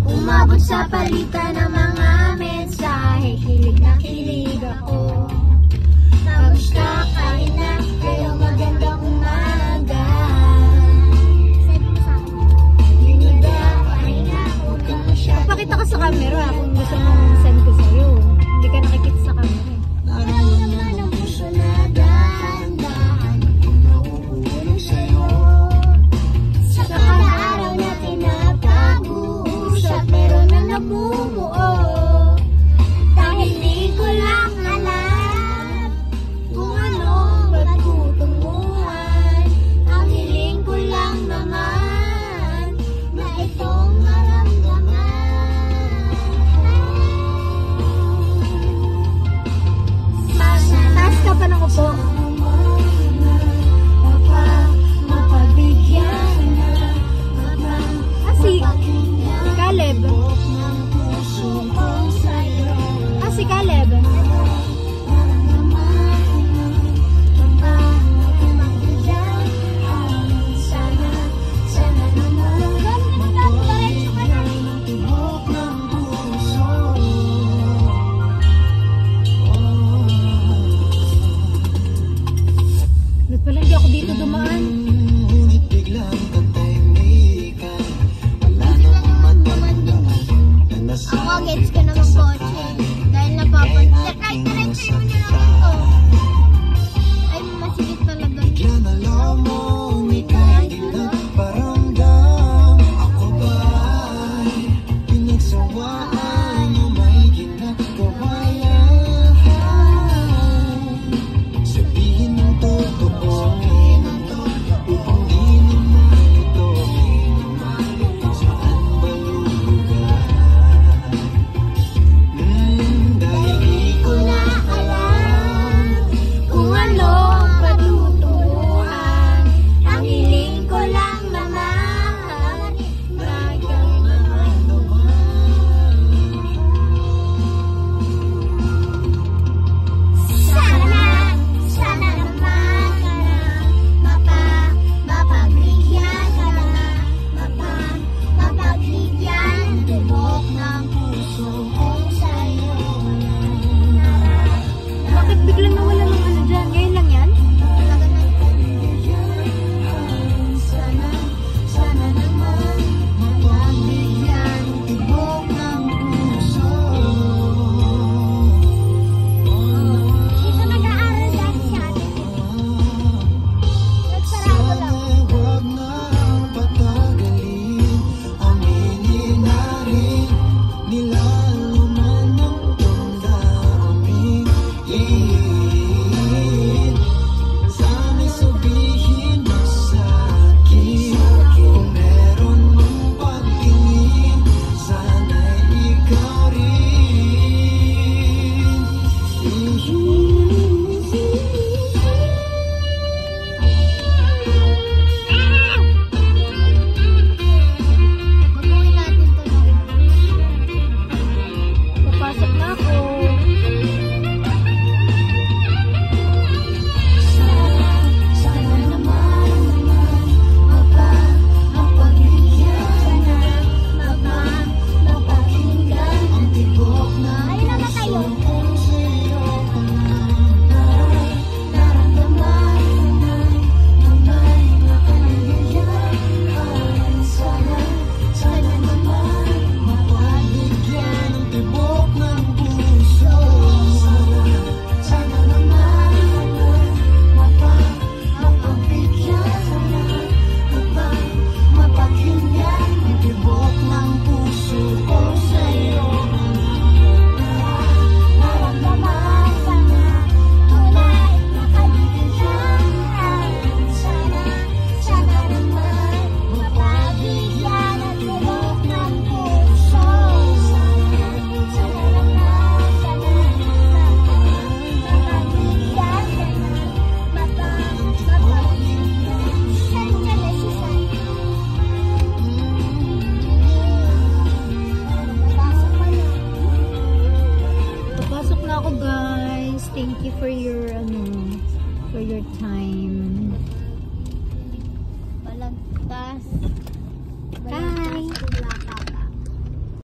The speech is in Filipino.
Umabot sa palitan ng mga mensahe, hilig na hilig ako. Kamusta ka na? Kayo magandang umaga. Pakita ka sa camera kung gusto mong send ko sa'yo. Hindi ka nakikita sa camera. Nararamdaman ang puso na dahan-dahan nauulog sa'yo. Sa kada araw natin napag-uusap, meron na namumuo. Dahil di ko lang alam kung ano patutunguhan. Ang hiling ko lang naman na itong Taas ka pa ng upo. Si Caleb. Si Caleb. Wala, hindi ako dito dumaan. Ngunit biglang katahimikan. Wala naman na nasa. Ako, gets ko na mag-kotse. Dahil napapansin. Right mo na lang ito. Ay, masigit talaga. Bigla na lamang ika'y nagparamdam. Ako ba'y pinagsawaan o may ginagawayan? Sabihin ng totoo upang di naman ito. Saan ba lulugar? Dahil di ko na Alam kung ano ang patutunguhan. Ang hiling ko lang naman bagay naman. Sana naman mapagbigyan ka na, mapagbigyan ang tibok ng puso ko sa'yo. Bakit biglang nawala ng ano dyan? Ngayon lang yan? Sana naman mapagbigyan ang tibok ng puso. Dito nag-aaral dati sa atin. Nagsarado lang. Huwag nang patagalin. Aminin na rin nilaluman ng damdamin. Sana'y sabihin mo sa'kin kung meron mong pagtingin. Sana'y ikaw Mag-uwi natin to na. Papasok na ako. Sana naman mapagbigyan ka na, mapakinggan ang tibok na puso kong sa'yo. Nararamdaman na may makaligayaan. Sana naman mapagbigyan ang tibok ng puso. Sana naman mapagbigyan ka na, mapakinggan ang tibok ng puso ko sa'yo. Naramdaman ka na, tunay na kaligayahan. Sana naman mapagbigyan ang tibok ng puso. Sana naman mapagbigyan ka na, Saan ka na si San? Papasok na ako, guys. Thank you for your time.